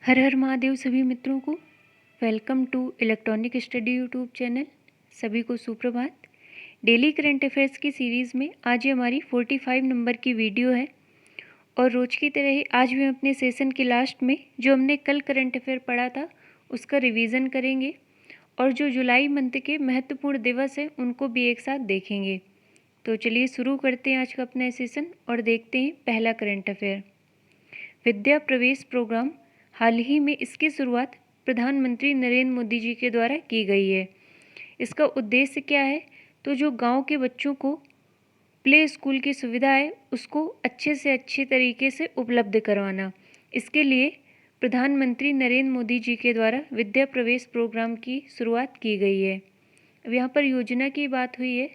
हर हर महादेव सभी मित्रों को welcome to electronic study YouTube channel. सभी को सुप्रभात। डेली करंट अफेयर्स की सीरीज़ में आज ये हमारी 45 नंबर की वीडियो है और रोज की तरह ही आज भी हम अपने सेशन के लास्ट में जो हमने कल करंट अफेयर पढ़ा था उसका रिवीजन करेंगे और जो जुलाई मंथ के महत्वपूर्ण दिवस हैं उनको भी एक साथ देखेंगे। तो चलिए शुरू करते हैं आज का अपना सेशन और देखते हैं पहला करंट अफेयर। विद्या प्रवेश प्रोग्राम, हाल ही में इसकी शुरुआत प्रधानमंत्री नरेंद्र मोदी जी के द्वारा की गई है। इसका उद्देश्य क्या है? तो जो गांव के बच्चों को प्ले स्कूल की सुविधा है उसको अच्छे से अच्छे तरीके से उपलब्ध करवाना। इसके लिए प्रधानमंत्री नरेंद्र मोदी जी के द्वारा विद्या प्रवेश प्रोग्राम की शुरुआत की गई है। अब यहाँ पर योजना की बात हुई है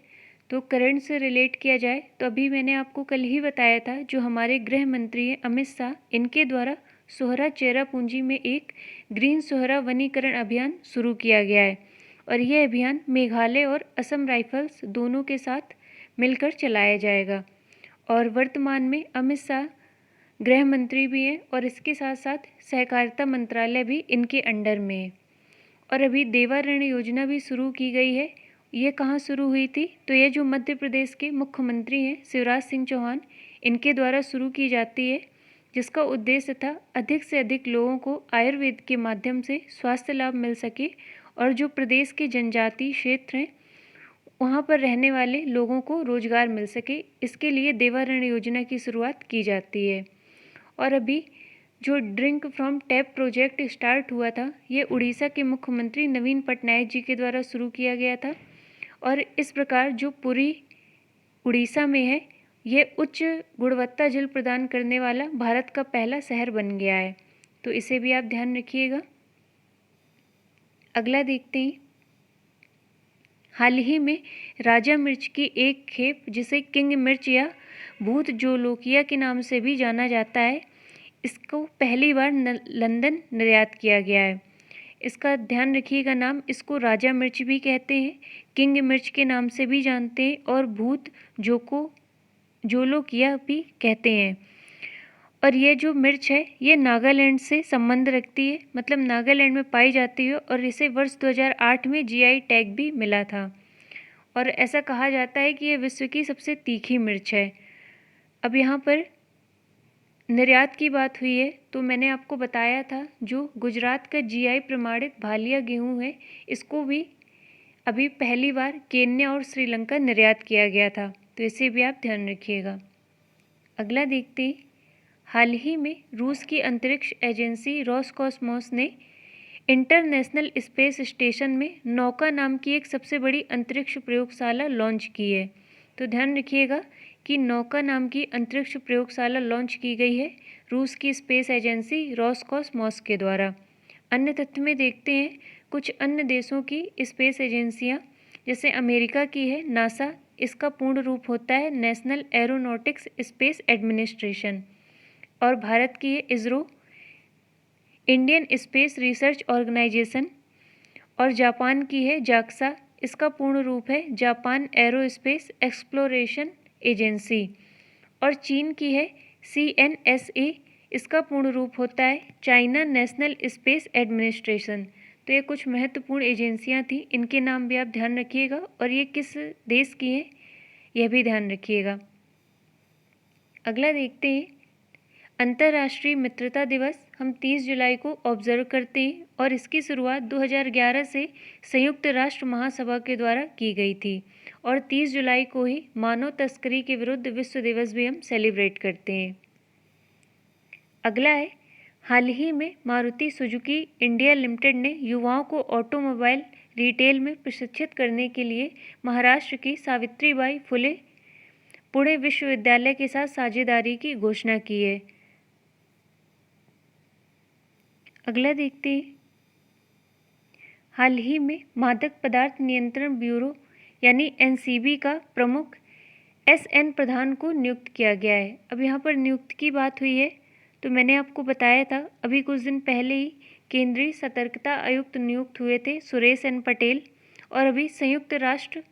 तो करंट से रिलेट किया जाए तो अभी मैंने आपको कल ही बताया था जो हमारे गृह मंत्री हैं अमित शाह, इनके द्वारा सोहरा चेरापूंजी में एक ग्रीन सोहरा वनीकरण अभियान शुरू किया गया है और यह अभियान मेघालय और असम राइफल्स दोनों के साथ मिलकर चलाया जाएगा। और वर्तमान में अमित शाह गृह मंत्री भी हैं और इसके साथ साथ सहकारिता मंत्रालय भी इनके अंडर में है। और अभी देवा ऋण योजना भी शुरू की गई है। ये कहाँ शुरू हुई थी? तो ये जो मध्य प्रदेश के मुख्यमंत्री हैं शिवराज सिंह चौहान, इनके द्वारा शुरू की जाती है, जिसका उद्देश्य था अधिक से अधिक लोगों को आयुर्वेद के माध्यम से स्वास्थ्य लाभ मिल सके और जो प्रदेश के जनजातीय क्षेत्र हैं वहाँ पर रहने वाले लोगों को रोजगार मिल सके। इसके लिए देवा ऋण योजना की शुरुआत की जाती है। और अभी जो drink from tap project start हुआ था ये उड़ीसा के मुख्यमंत्री नवीन पटनायक जी के द्वारा शुरू किया गया था और इस प्रकार जो पुरी उड़ीसा में है ये उच्च गुणवत्ता जल प्रदान करने वाला भारत का पहला शहर बन गया है। तो इसे भी आप ध्यान रखिएगा। अगला देखते हैं। हाल ही में राजा मिर्च की एक खेप जिसे किंग मिर्च या भूत जोलोकिया के नाम से भी जाना जाता है, इसको पहली बार लंदन निर्यात किया गया है। इसका ध्यान रखिएगा नाम, इसको राजा मिर्च भी कहते हैं, किंग मिर्च के नाम से भी जानते हैं और भूत जोलोकिया भी कहते हैं। और ये जो मिर्च है ये नागालैंड से संबंध रखती है, मतलब नागालैंड में पाई जाती है और इसे वर्ष 2008 में जीआई टैग भी मिला था और ऐसा कहा जाता है कि यह विश्व की सबसे तीखी मिर्च है। अब यहाँ पर निर्यात की बात हुई है तो मैंने आपको बताया था जो गुजरात का जीआई प्रमाणित भालिया गेहूँ है इसको भी अभी पहली बार केन्या और श्रीलंका निर्यात किया गया था, तो इसे भी आप ध्यान रखिएगा। अगला देखते हैं। हाल ही में रूस की अंतरिक्ष एजेंसी रोसकॉस्मोस ने इंटरनेशनल स्पेस स्टेशन में नौका नाम की एक सबसे बड़ी अंतरिक्ष प्रयोगशाला लॉन्च की है। तो ध्यान रखिएगा कि नौका नाम की अंतरिक्ष प्रयोगशाला लॉन्च की गई है रूस की स्पेस एजेंसी रोसकॉस्मोस के द्वारा। अन्य तथ्य में देखते हैं कुछ अन्य देशों की स्पेस एजेंसियां, जैसे अमेरिका की है नासा, इसका पूर्ण रूप होता है नेशनल एरोनॉटिक्स स्पेस एडमिनिस्ट्रेशन, और भारत की है ISRO, Indian Space Research Organisation, और जापान की है जाक्सा, इसका पूर्ण रूप है जापान एरोस्पेस एक्सप्लोरेशन एजेंसी, और चीन की है CNSA, इसका पूर्ण रूप होता है चाइना नेशनल स्पेस एडमिनिस्ट्रेशन। तो ये कुछ महत्वपूर्ण एजेंसियां थी, इनके नाम भी आप ध्यान रखिएगा और ये किस देश की हैं यह भी ध्यान रखिएगा। अगला देखते हैं। अंतर्राष्ट्रीय मित्रता दिवस हम 30 जुलाई को ऑब्जर्व करते हैं और इसकी शुरुआत 2011 से संयुक्त राष्ट्र महासभा के द्वारा की गई थी और 30 जुलाई को ही मानव तस्करी के विरुद्ध विश्व दिवस भी हम सेलिब्रेट करते हैं। अगला है, हाल ही में मारुति सुजुकी इंडिया लिमिटेड ने युवाओं को ऑटोमोबाइल रिटेल में प्रशिक्षित करने के लिए महाराष्ट्र की सावित्रीबाई फुले पुणे विश्वविद्यालय के साथ साझेदारी की घोषणा की है। अगला देखते हैं। हाल ही में मादक पदार्थ नियंत्रण ब्यूरो यानी NCB का प्रमुख SN प्रधान को नियुक्त किया गया है। अब यहाँ पर नियुक्त की बात हुई है तो मैंने आपको बताया था अभी कुछ दिन पहले ही केंद्रीय सतर्कता आयुक्त नियुक्त हुए थे सुरेश N पटेल, और अभी संयुक्त राष्ट्र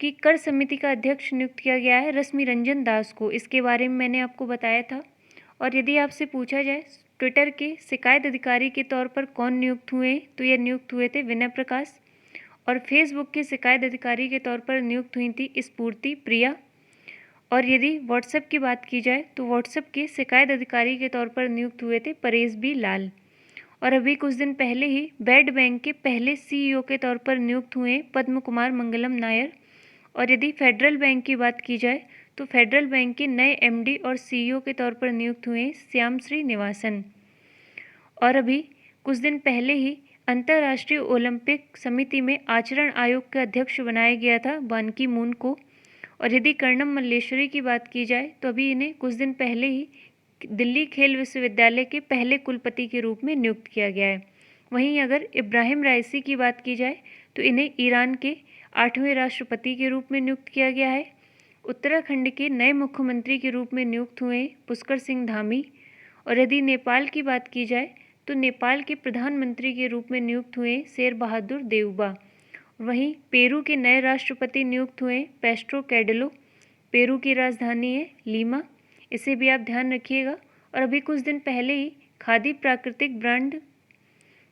की कर समिति का अध्यक्ष नियुक्त किया गया है रश्मि रंजन दास को, इसके बारे में मैंने आपको बताया था। और यदि आपसे पूछा जाए ट्विटर के शिकायत अधिकारी के तौर पर कौन नियुक्त हुए, तो ये नियुक्त हुए थे विनय प्रकाश। और फेसबुक के शिकायत अधिकारी के तौर पर नियुक्त हुई थी स्फूर्ति प्रिया। और यदि व्हाट्सएप की बात की जाए तो व्हाट्सएप के शिकायत अधिकारी के तौर पर नियुक्त हुए थे परेश बी लाल। और अभी कुछ दिन पहले ही बेड बैंक के पहले सीईओ के तौर पर नियुक्त हुए पद्म कुमार मंगलम नायर। और यदि फेडरल बैंक की बात की जाए तो फेडरल बैंक के नए एमडी और सीईओ के तौर पर नियुक्त हुए श्याम श्रीनिवासन। और अभी कुछ दिन पहले ही अंतर्राष्ट्रीय ओलंपिक समिति में आचरण आयोग का अध्यक्ष बनाया गया था बान की मून को। और यदि कर्णम मल्लेश्वरी की बात की जाए तो अभी इन्हें कुछ दिन पहले ही दिल्ली खेल विश्वविद्यालय के पहले कुलपति के रूप में नियुक्त किया गया है। वहीं अगर इब्राहिम राइसी की बात की जाए तो इन्हें ईरान के 8वें राष्ट्रपति के रूप में नियुक्त किया गया है। उत्तराखंड के नए मुख्यमंत्री के रूप में नियुक्त हुए पुष्कर सिंह धामी। और यदि नेपाल की बात की जाए तो नेपाल के प्रधानमंत्री के रूप में नियुक्त हुए शेर बहादुर देउबा। वहीं पेरू के नए राष्ट्रपति नियुक्त हुए पेस्ट्रो कैडेलो। पेरू की राजधानी है लीमा, इसे भी आप ध्यान रखिएगा। और अभी कुछ दिन पहले ही खादी प्राकृतिक ब्रांड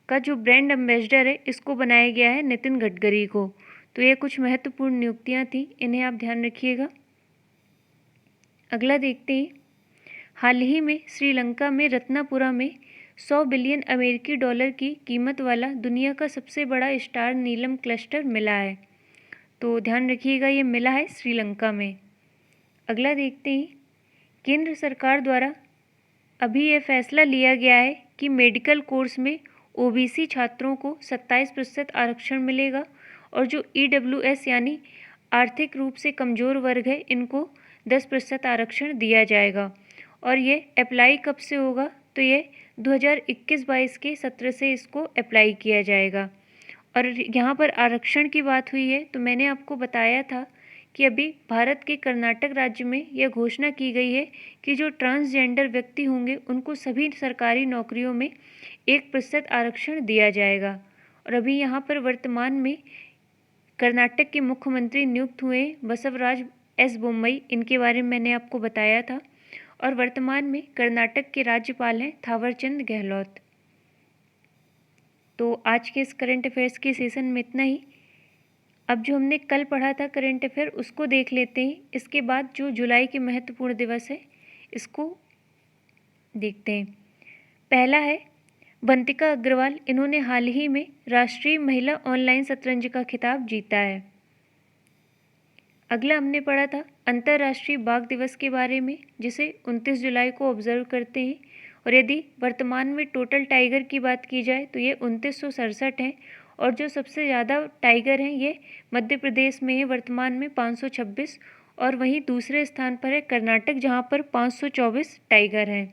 का जो ब्रांड एम्बेसडर है इसको बनाया गया है नितिन गडकरी को। तो ये कुछ महत्वपूर्ण नियुक्तियां थी, इन्हें आप ध्यान रखिएगा। अगला देखते हैं। हाल ही में श्रीलंका में रत्नापुरा में 100 बिलियन अमेरिकी डॉलर की कीमत वाला दुनिया का सबसे बड़ा स्टार नीलम क्लस्टर मिला है। तो ध्यान रखिएगा, ये मिला है श्रीलंका में। अगला देखते हैं। केंद्र सरकार द्वारा अभी यह फैसला लिया गया है कि मेडिकल कोर्स में ओबीसी छात्रों को 27% आरक्षण मिलेगा और जो ईडब्ल्यूएस यानी आर्थिक रूप से कमज़ोर वर्ग है इनको 10% आरक्षण दिया जाएगा। और ये अप्लाई कब से होगा, तो ये 2021-22 के सत्र से इसको अप्लाई किया जाएगा। और यहाँ पर आरक्षण की बात हुई है तो मैंने आपको बताया था कि अभी भारत के कर्नाटक राज्य में यह घोषणा की गई है कि जो ट्रांसजेंडर व्यक्ति होंगे उनको सभी सरकारी नौकरियों में 1% आरक्षण दिया जाएगा। और अभी यहाँ पर वर्तमान में कर्नाटक के मुख्यमंत्री नियुक्त हुए बसवराज एस बोम्मई, इनके बारे में मैंने आपको बताया था। और वर्तमान में कर्नाटक के राज्यपाल हैं थावरचंद गहलोत। तो आज के इस करंट अफेयर्स के सेशन में इतना ही। अब जो हमने कल पढ़ा था करंट अफेयर उसको देख लेते हैं। इसके बाद जो जुलाई के महत्वपूर्ण दिवस है इसको देखते हैं। पहला है बंतिका अग्रवाल, इन्होंने हाल ही में राष्ट्रीय महिला ऑनलाइन शतरंज का खिताब जीता है। अगला हमने पढ़ा था अंतर्राष्ट्रीय बाघ दिवस के बारे में, जिसे 29 जुलाई को ऑब्जर्व करते हैं। और यदि वर्तमान में टोटल टाइगर की बात की जाए तो ये 2967 हैं। और जो सबसे ज़्यादा टाइगर हैं ये मध्य प्रदेश में है वर्तमान में 526। और वहीं दूसरे स्थान पर है कर्नाटक जहाँ पर 524 टाइगर हैं।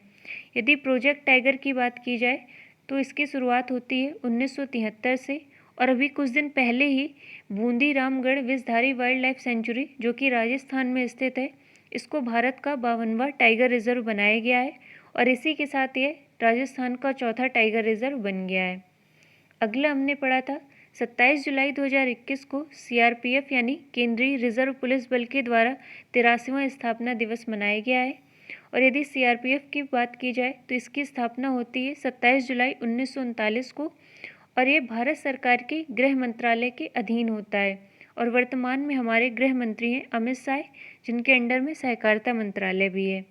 यदि प्रोजेक्ट टाइगर की बात की जाए तो इसकी शुरुआत होती है 1973 से। और अभी कुछ दिन पहले ही Bundi Ramgarh Vishdhari wildlife sanctuary जो कि राजस्थान में स्थित है, इसको भारत का 52वां टाइगर रिजर्व बनाया गया है। और इसी के साथ ये राजस्थान का चौथा टाइगर रिजर्व बन गया है। अगला हमने पढ़ा था 27 जुलाई 2021 को सीआरपीएफ यानी केंद्रीय रिजर्व पुलिस बल के द्वारा 83वां स्थापना दिवस मनाया गया है। और यदि सीआरपीएफ की बात की जाए तो इसकी स्थापना होती है 27 जुलाई 1939 को। और ये भारत सरकार के गृह मंत्रालय के अधीन होता है। और वर्तमान में हमारे गृह मंत्री हैं अमित शाह, जिनके अंडर में सहकारिता मंत्रालय भी है।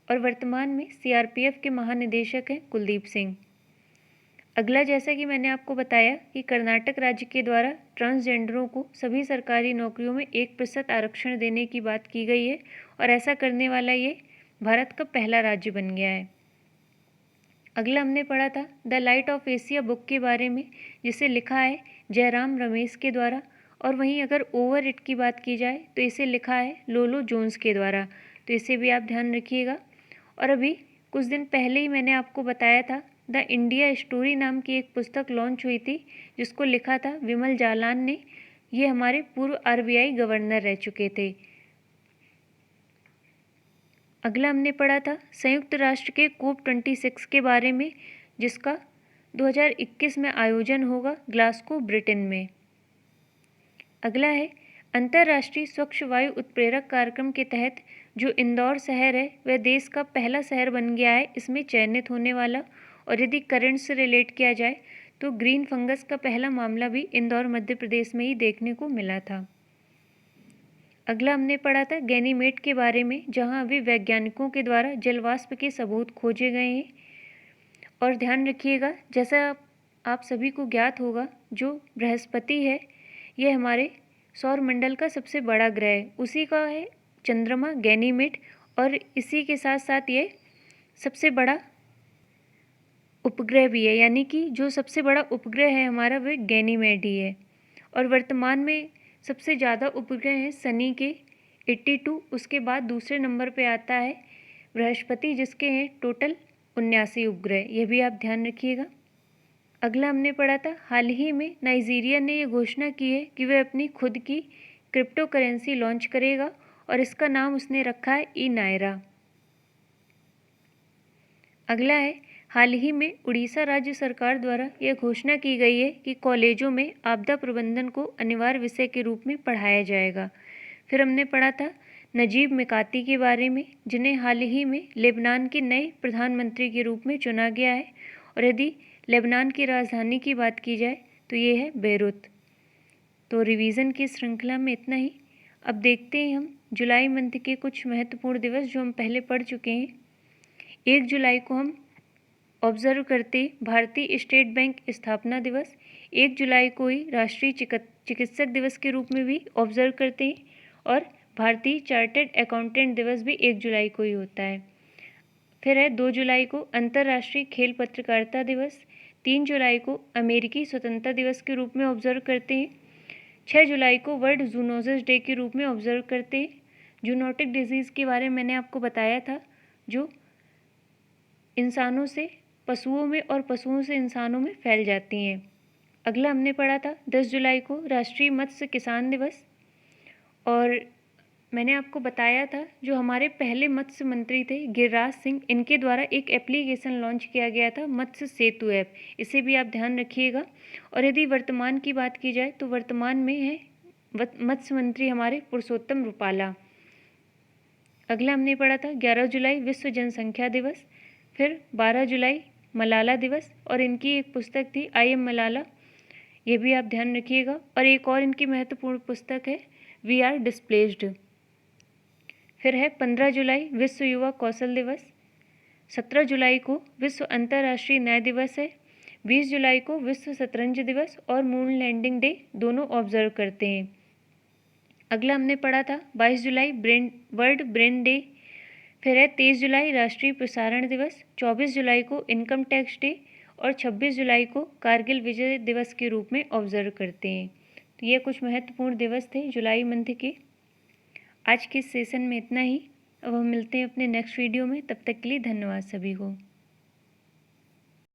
और वर्तमान में सीआरपीएफ के महानिदेशक हैं कुलदीप सिंह। अगला, जैसा कि मैंने आपको बताया कि कर्नाटक राज्य के द्वारा ट्रांसजेंडरों को सभी सरकारी नौकरियों में 1% आरक्षण देने की बात की गई है। और ऐसा करने वाला ये भारत का पहला राज्य बन गया है। अगला हमने पढ़ा था the light of Asia book के बारे में, जिसे लिखा है जयराम रमेश के द्वारा। और वहीं अगर ओवर इट की बात की जाए तो इसे लिखा है लोलो जोन्स के द्वारा। तो इसे भी आप ध्यान रखिएगा। और अभी कुछ दिन पहले ही मैंने आपको बताया था द इंडिया स्टोरी नाम की एक पुस्तक लॉन्च हुई थी जिसको लिखा था विमल जालान ने। ये हमारे पूर्व आरबीआई गवर्नर रह चुके थे। अगला हमने पढ़ा था संयुक्त राष्ट्र के कोप 26 के बारे में, जिसका 2021 में आयोजन होगा ग्लासगो ब्रिटेन में। अगला है अंतर्राष्ट्रीय स्वच्छ वायु उत्प्रेरक कार्यक्रम के तहत जो इंदौर शहर है वह देश का पहला शहर बन गया है इसमें चयनित होने वाला। और यदि करंट से रिलेट किया जाए तो ग्रीन फंगस का पहला मामला भी इंदौर मध्य प्रदेश में ही देखने को मिला था। अगला हमने पढ़ा था गैनीमेड के बारे में, जहां अभी वैज्ञानिकों के द्वारा जलवाष्प के सबूत खोजे गए हैं। और ध्यान रखिएगा, जैसा आप सभी को ज्ञात होगा, जो बृहस्पति है यह हमारे सौरमंडल का सबसे बड़ा ग्रह है, उसी का है चंद्रमा गैनीमेड। और इसी के साथ साथ ये सबसे बड़ा उपग्रह भी है, यानी कि जो सबसे बड़ा उपग्रह है हमारा वह गैनीमेड ही है। और वर्तमान में सबसे ज़्यादा उपग्रह हैं शनि के 82, उसके बाद दूसरे नंबर पे आता है बृहस्पति जिसके हैं टोटल 79 उपग्रह। यह भी आप ध्यान रखिएगा। अगला हमने पढ़ा था हाल ही में नाइजीरिया ने यह घोषणा की है कि वह अपनी खुद की क्रिप्टो करेंसी लॉन्च करेगा और इसका नाम उसने रखा है ई नायरा। अगला है हाल ही में उड़ीसा राज्य सरकार द्वारा यह घोषणा की गई है कि कॉलेजों में आपदा प्रबंधन को अनिवार्य विषय के रूप में पढ़ाया जाएगा। फिर हमने पढ़ा था नजीब मिकाती के बारे में, जिन्हें हाल ही में लेबनान के नए प्रधानमंत्री के रूप में चुना गया है। और यदि लेबनान की राजधानी की बात की जाए तो ये है बेरूत। तो रिवीजन की श्रृंखला में इतना ही। अब देखते हैं हम जुलाई मंथ के कुछ महत्वपूर्ण दिवस जो हम पहले पढ़ चुके हैं। 1 जुलाई को हम ऑब्जर्व करते भारतीय स्टेट बैंक स्थापना दिवस। 1 जुलाई को ही राष्ट्रीय चिकित्सक दिवस के रूप में भी ऑब्जर्व करते हैं। और भारतीय चार्टर्ड अकाउंटेंट दिवस भी 1 जुलाई को ही होता है। फिर है 2 जुलाई को अंतर्राष्ट्रीय खेल पत्रकारिता दिवस। 3 जुलाई को अमेरिकी स्वतंत्रता दिवस के रूप में ऑब्जर्व करते हैं। 6 जुलाई को वर्ल्ड जूनोसिस डे के रूप में ऑब्जर्व करते हैं। जूनोटिक डिजीज़ के बारे में मैंने आपको बताया था, जो इंसानों से पशुओं में और पशुओं से इंसानों में फैल जाती हैं। अगला हमने पढ़ा था 10 जुलाई को राष्ट्रीय मत्स्य किसान दिवस। और मैंने आपको बताया था जो हमारे पहले मत्स्य मंत्री थे गिरिराज सिंह, इनके द्वारा एक एप्लीकेशन लॉन्च किया गया था मत्स्य सेतु ऐप, इसे भी आप ध्यान रखिएगा। और यदि वर्तमान की बात की जाए तो वर्तमान में है मत्स्य मंत्री हमारे पुरुषोत्तम रूपाला। अगला हमने पढ़ा था 11 जुलाई विश्व जनसंख्या दिवस। फिर 12 जुलाई मलाला दिवस, और इनकी एक पुस्तक थी आई एम मलाला, ये भी आप ध्यान रखिएगा। और एक और इनकी महत्वपूर्ण पुस्तक है वी आर डिस्प्लेस्ड। फिर है 15 जुलाई विश्व युवा कौशल दिवस। 17 जुलाई को विश्व अंतर्राष्ट्रीय न्याय दिवस है। 20 जुलाई को विश्व शतरंज दिवस और मून लैंडिंग डे दोनों ऑब्जर्व करते हैं। अगला हमने पढ़ा था 22 जुलाई वर्ल्ड ब्रेन डे। फिर है 23 जुलाई राष्ट्रीय प्रसारण दिवस। 24 जुलाई को इनकम टैक्स डे और 26 जुलाई को कारगिल विजय दिवस के रूप में ऑब्जर्व करते हैं। तो ये कुछ महत्वपूर्ण दिवस थे जुलाई मंथ के। आज के सेशन में इतना ही। अब हम मिलते हैं अपने नेक्स्ट वीडियो में, तब तक के लिए धन्यवाद सभी को।